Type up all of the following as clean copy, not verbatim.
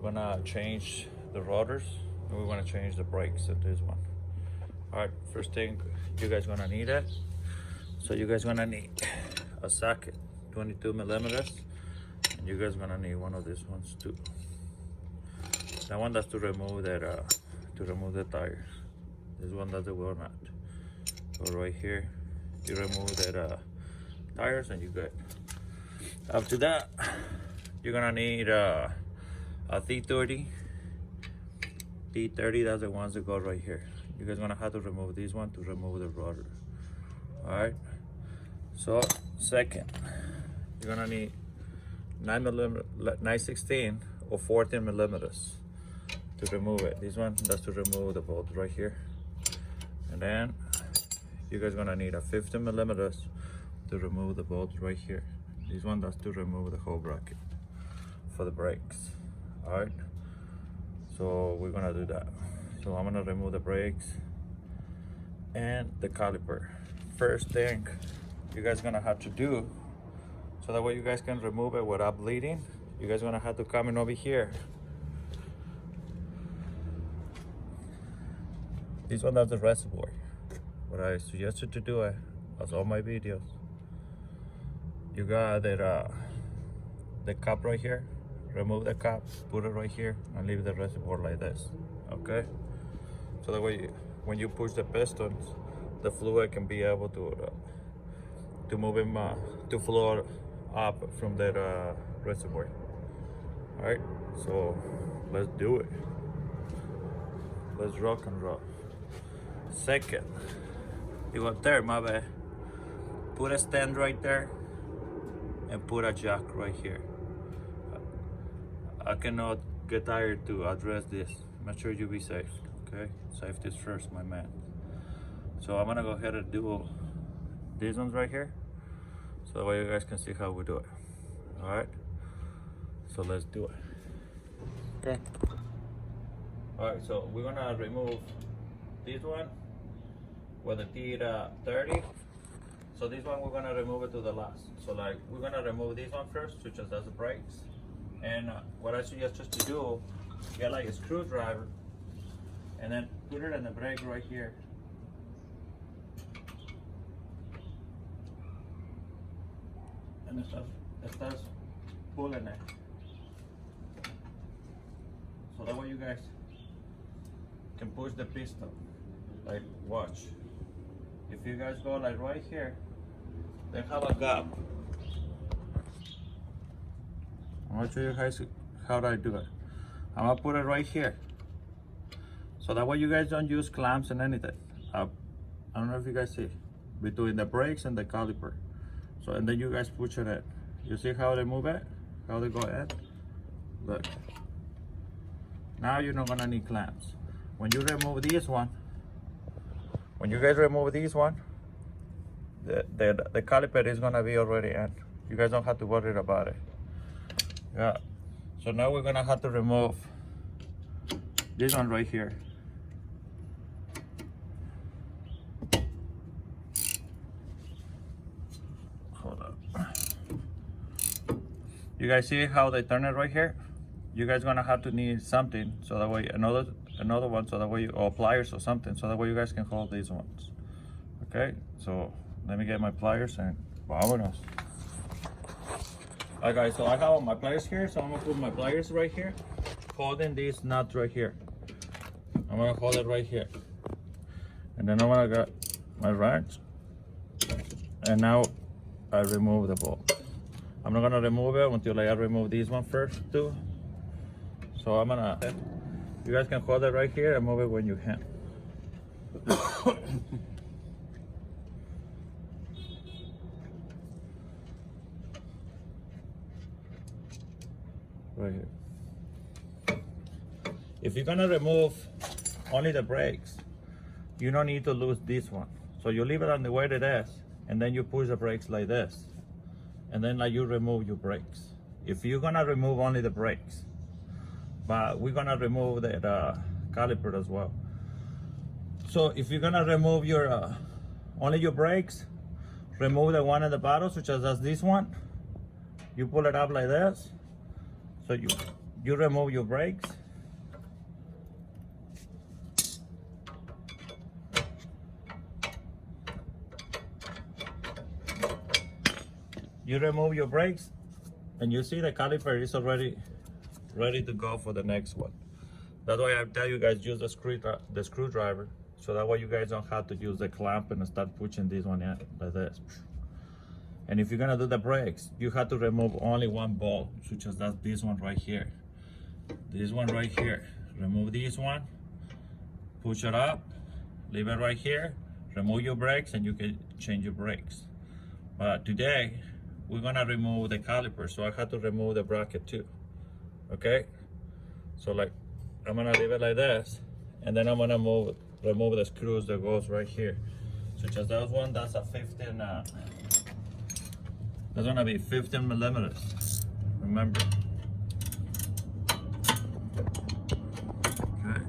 We're gonna change the rotors and we're gonna change the brakes in this one. All right, first thing you guys gonna need it. So you guys gonna need a socket, 22 millimeters, and you guys gonna need one of these ones too. That one that's to remove that to remove the tires. This one does the wheel nut. So right here, you remove that tires and you good. After that, you're gonna need a T30. T30, that's the ones that go right here. You guys gonna have to remove this one to remove the rotor. All right. So second, you're gonna need 9/16 or 14 millimeters to remove it. This one, that's to remove the bolt right here. And then you guys gonna need a 15 millimeters to remove the bolt right here. This one, that's to remove the whole bracket for the brakes. All right. So we're gonna do that. So I'm gonna remove the brakes and the caliper. First thing you guys gonna have to do, so that way you guys can remove it without bleeding, you guys gonna have to come in over here. This one has the reservoir. What I suggest you to do it, as all my videos, you got that the cap right here. Remove the cap, put it right here, and leave the reservoir like this. Okay? So that way, when you push the pistons, the fluid can be able to move him to flow up from that reservoir. All right. So let's do it. Let's rock and roll. Second, you got there, my bad. Put a stand right there, and put a jack right here. I cannot get tired to address this. Make sure you be safe, okay? Safety is first, my man. So I'm gonna go ahead and do these ones right here, so that way you guys can see how we do it. All right, so let's do it. Okay. All right, so we're gonna remove this one with the T30. So this one we're gonna remove it to the last. So like we're gonna remove this one first, which is the brakes. And what I suggest just to do, get like a screwdriver and then put it in the brake right here. And it starts pulling it. So that way you guys can push the piston. Like watch. If you guys go like right here, then have a gap. I'm gonna show you guys how I do it. I'm gonna put it right here. So that way you guys don't use clamps and anything. I don't know if you guys see, between the brakes and the caliper. So, and then you guys push it in. You see how they move it? How they go in? Look. Now you're not gonna need clamps. When you remove this one, when you guys remove this one, the caliper is gonna be already in. You guys don't have to worry about it. Yeah, so now we're gonna have to remove this one right here. Hold up. You guys see how they turn it right here? You guys gonna have to need something, so that way another one, so that way or pliers or something, so that way you guys can hold these ones. Okay, so let me get my pliers and vámonos. Alright guys, so I have my pliers here, so I'm gonna put my pliers right here, holding these nuts right here. I'm gonna hold it right here. And then I'm gonna get my wrench. And now I remove the bolt. I'm not gonna remove it until I remove this one first too. So I'm gonna, you guys can hold it right here and move it when you can. Right here. If you're gonna remove only the brakes, you don't need to lose this one. So you leave it on the way it is, and then you push the brakes like this, and then like you remove your brakes. If you're gonna remove only the brakes, but we're gonna remove the caliper as well. So if you're gonna remove your only your brakes, remove the one at the bottom, such as this one. You pull it up like this. So you remove your brakes. You remove your brakes, and you see the caliper is already ready to go for the next one. That's why I tell you guys use the screwdriver, so that way you guys don't have to use the clamp and start pushing this one in like this. And if you're gonna do the brakes, you have to remove only one bolt, such as that's this one right here. This one right here. Remove this one, push it up, leave it right here, remove your brakes, and you can change your brakes. But today, we're gonna remove the caliper, so I had to remove the bracket too. Okay? So like, I'm gonna leave it like this, and then I'm gonna remove the screws that goes right here. Such as that one, that's a 15, that's gonna be 15 millimeters, remember. Okay.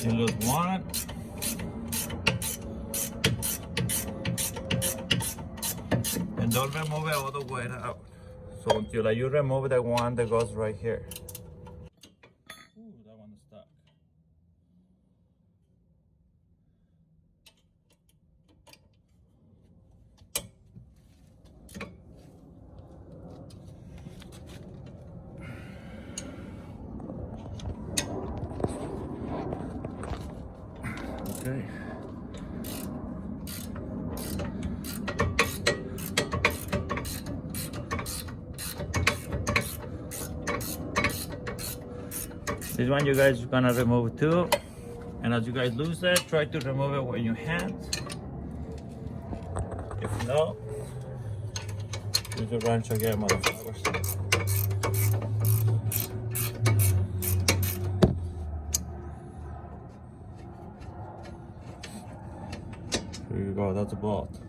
You lose one. And don't remove it all the way out. So until you remove the one that goes right here. Ooh, that one is stuck. Okay. This one you guys are gonna remove too. And as you guys lose it, try to remove it with your hands. If not, use the wrench again, motherfuckers. Here you go, that's a bolt.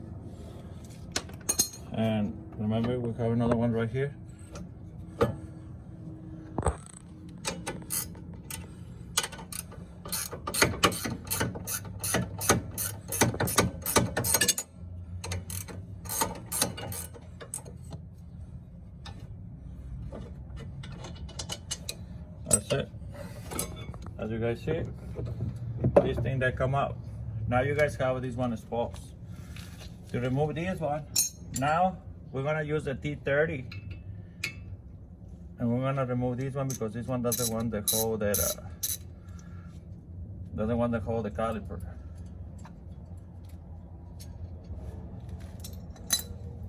And remember, we have another one right here. That's it. As you guys see, this thing that come out. Now you guys have this one exposed. To remove this one, now we're gonna use the T30, and we're gonna remove this one because this one doesn't want to hold that. Doesn't want to hold the caliper.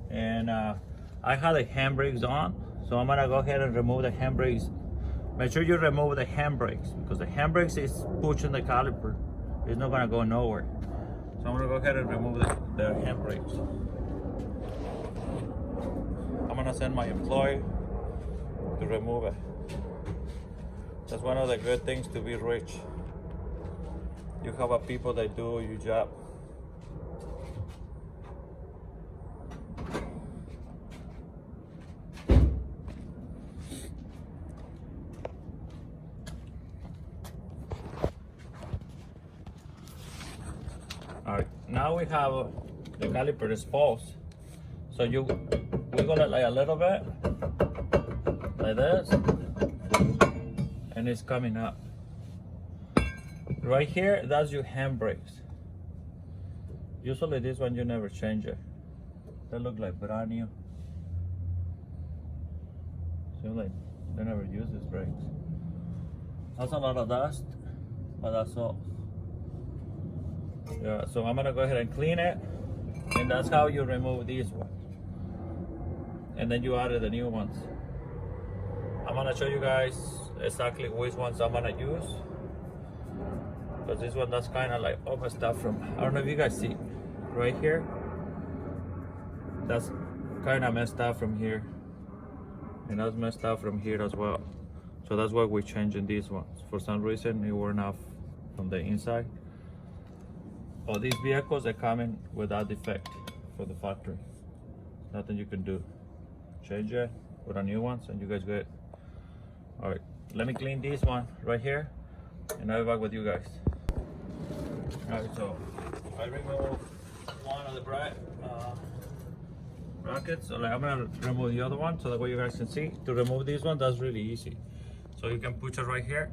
And I had the handbrakes on, so I'm gonna go ahead and remove the handbrakes. Make sure you remove the handbrakes because the handbrakes is pushing the caliper. It's not gonna go nowhere. So I'm gonna go ahead and remove the handbrakes. I'm gonna send my employee to remove it. That's one of the good things to be rich. You have a people that do your job. Alright, now we have the caliper exposed. So you wiggle it like a little bit, like this, and it's coming up. Right here, that's your handbrakes. Usually this one you never change it. They look like brand new. So like they never use these brakes. That's a lot of dust, but that's all. Yeah, so I'm gonna go ahead and clean it, and that's how you remove these ones. And then you added the new ones. I'm gonna show you guys exactly which ones I'm gonna use. Because this one, that's kind of like over stuff from, I don't know if you guys see, right here. That's kind of messed up from here. And that's messed up from here as well. So that's why we're changing these ones. For some reason, it weren't off from the inside. All these vehicles are coming without defect for the factory. Nothing you can do. Change it, put on new ones, and you guys good. All right, let me clean this one right here, and I'll be back with you guys. Alright, so I remove one of the brackets. So like I'm gonna remove the other one so that way you guys can see. To remove this one, that's really easy. So you can push it right here,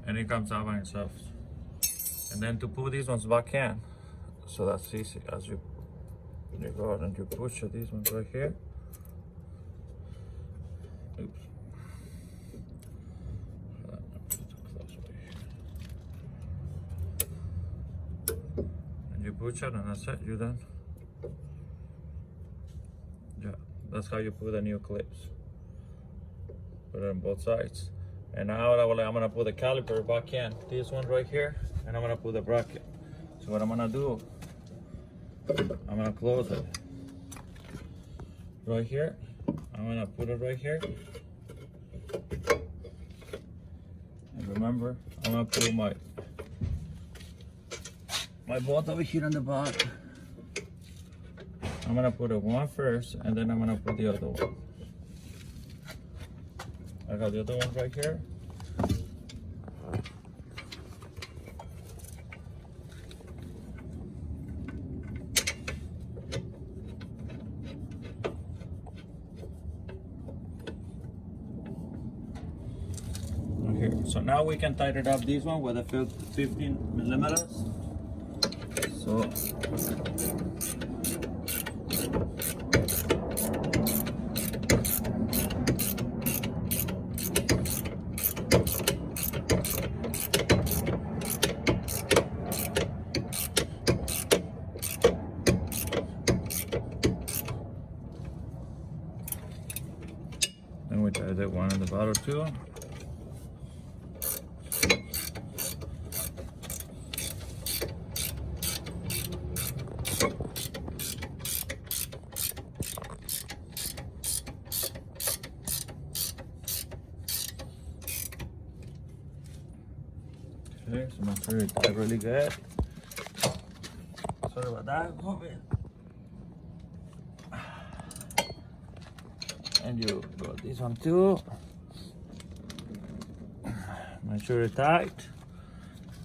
and it comes out by itself. And then to put these ones back in, so that's easy. As you go out and you push these ones right here. Oops. And you push it, and that's it. You're done. Yeah, that's how you put the new clips. Put it on both sides. And now I'm gonna put the caliper back in. This one right here, and I'm gonna put the bracket. So what I'm gonna do, I'm gonna close it right here. I'm gonna put it right here. And remember, I'm gonna put my bolt over here on the back. I'm gonna put it one first, and then I'm gonna put the other one. I got the other one right here. So now we can tighten up this one with a 15 millimeters. So then we tie that one in the bottom too. Okay, so make sure you tie really good. Sorry about that. And you got this one too. Make sure it's tight.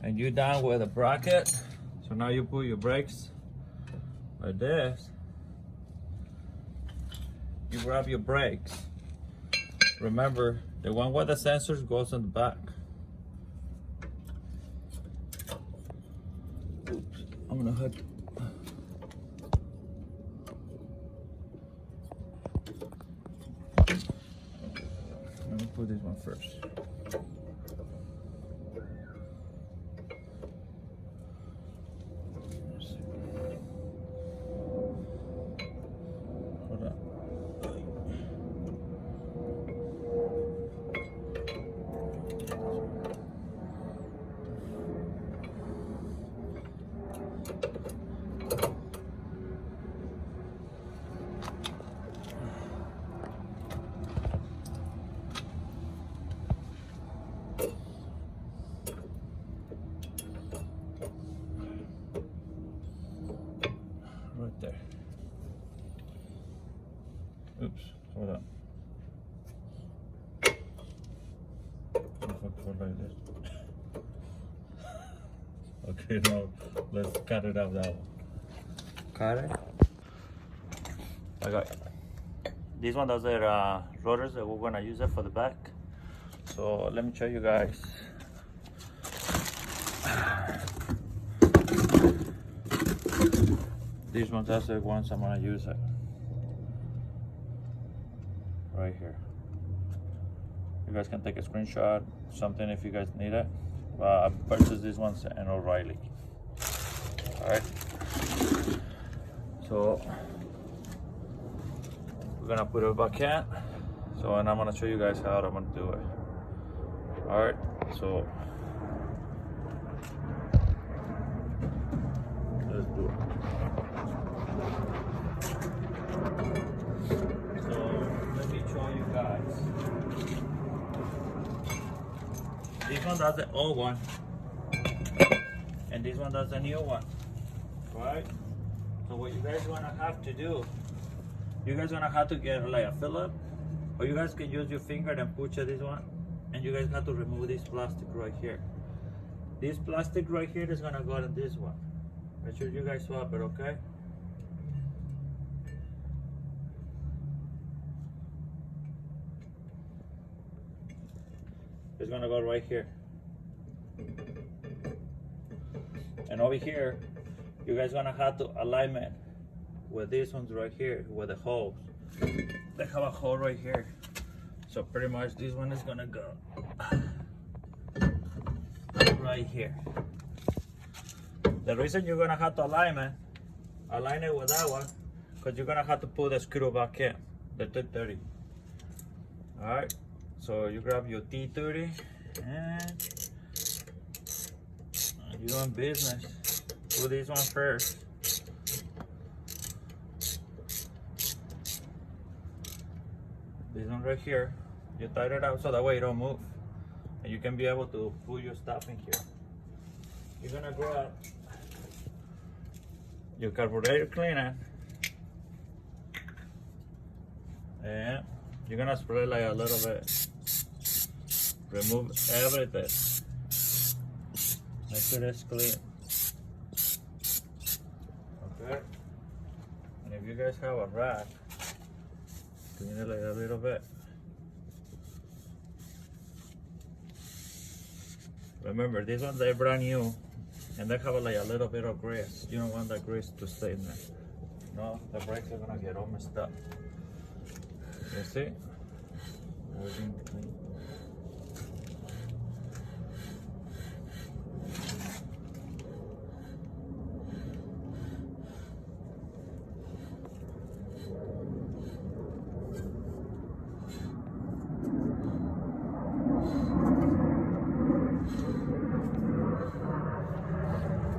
And you down with a bracket. So now you put your brakes like this. You grab your brakes. Remember, the one with the sensors goes on the back. Oops, I'm gonna hit. Let me put this one first. Hold on. Right there. Oops, hold on. If I put like this. Okay, now let's cut it out that one. Cut it. Okay. This one does the rotors that we're gonna use it for the back. So let me show you guys. These ones are the ones I'm gonna use it. Right here. You guys can take a screenshot, something if you guys need it. I purchased these ones in O'Reilly. Alright. So we're gonna put it back in. So and I'm gonna show you guys how I'm gonna do it. Alright, so let's do it. So let me show you guys. This one does the old one, and this one does the new one. Right? So what you guys wanna have to do, you guys gonna have to get like a Phillip, or you guys can use your finger and push this one, and you guys have to remove this plastic right here. This plastic right here is gonna go in this one. Make sure you guys swap it, okay? It's gonna go right here. And over here, you guys gonna have to alignment with these ones right here, with the holes. They have a hole right here. So pretty much this one is gonna go right here. The reason you're gonna have to align it with that one, because you're gonna have to pull the screw back in, the T30. Alright, so you grab your T30 and you're doing business. Do this one first. This one right here, you tighten it up so that way it don't move. And you can be able to put your stuff in here. You're gonna grab your carburetor cleaner and you're gonna spray like a little bit. Remove everything. Make sure it's clean. Okay? And if you guys have a rag, clean it like a little bit. Remember, these ones are brand new and they have like a little bit of grease. You don't want that grease to stay in there. No, the brakes are gonna get all messed up. You see? Everything clean.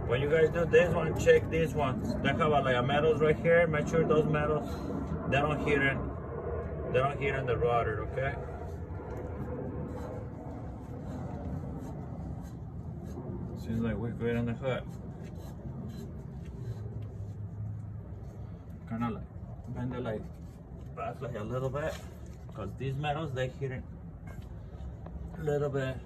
When you guys do this one, check these ones. They have like a metals right here. Make sure those metals they don't hit in the rotor, okay? Seems like we're good on the hood. Kind of like bend it like back like a little bit, because these metals they hit it a little bit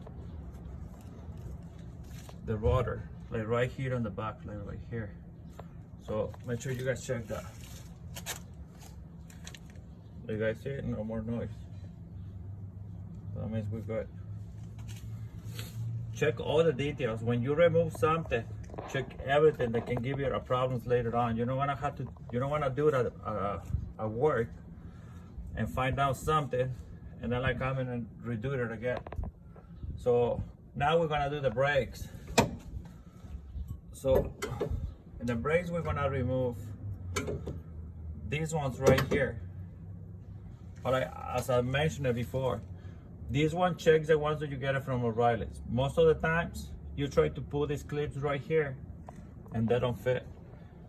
the rotor. Like right here on the back, like right here. So make sure you guys check that. You guys see it? No more noise. That means we're good. Check all the details. When you remove something, check everything that can give you problems later on. You don't want to do it at work and find out something and then like come in and redo it again. So now we're gonna do the brakes. So in the brakes, we're gonna remove these ones right here. But as I mentioned it before, this one checks the ones that you get it from O'Reilly's. Most of the times, you try to pull these clips right here, and they don't fit.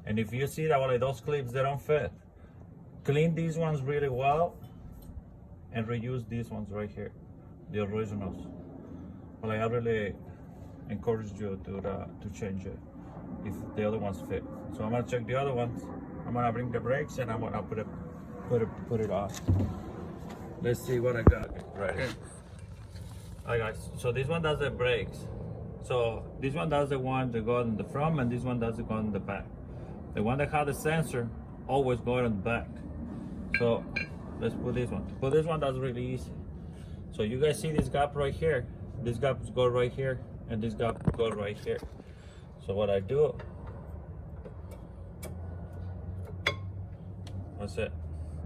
And if you see that like those clips, they don't fit, clean these ones really well, and reuse these ones right here, the originals. But I really encourage you to change it if the other ones fit. So I'm gonna check the other ones. I'm gonna bring the brakes and I'm gonna put it on. Let's see what I got right here. Alright guys, so this one does the brakes. So this one does the one that goes in the front and this one does the one in the back. The one that has the sensor always goes in the back. So let's put this one. To put this one, that's really easy. So you guys see this gap right here. This gap goes right here and this gap goes right here. So what I do, that's it.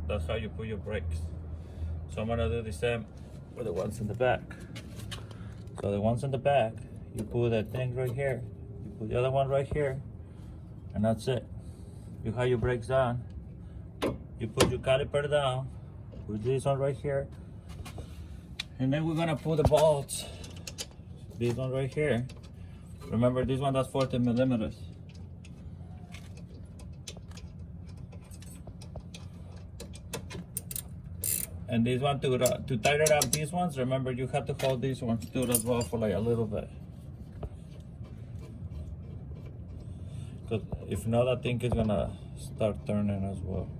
That's how you put your brakes. So I'm gonna do the same with the ones in the back. So the ones in the back, you put that thing right here, you put the other one right here, and that's it. You have your brakes down, you put your caliper down, put this one right here, and then we're gonna put the bolts. This one right here. Remember, this one does 40 millimeters. And this one, to tighten up these ones, remember you have to hold these ones too as well for like a little bit. Because if not, I think it's gonna start turning as well.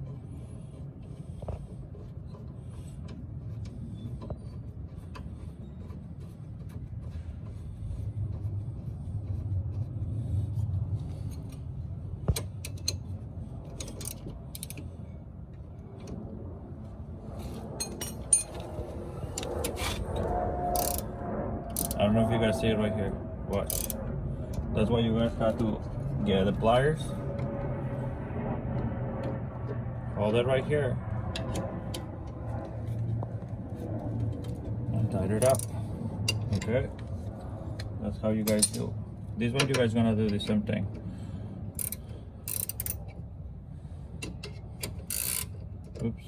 know if you guys see it right here. Watch. That's why you guys have to get the pliers. Hold it right here. And tighten it up. Okay? That's how you guys do. This one you guys gonna do the same thing. Oops.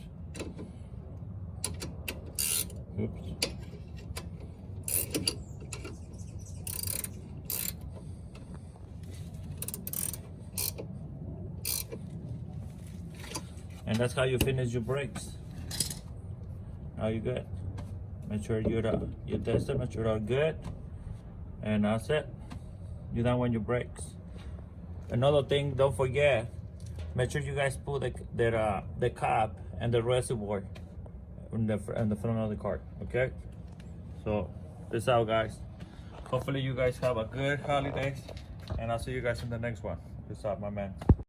Oops. And that's how you finish your brakes. Now you good. Make sure you test it, make sure they're good. And that's it. You're done with your brakes. Another thing, don't forget, make sure you guys put the cap and the reservoir in the front of the car, okay? So, peace out, guys. Hopefully you guys have a good holidays, and I'll see you guys in the next one. Peace out, my man.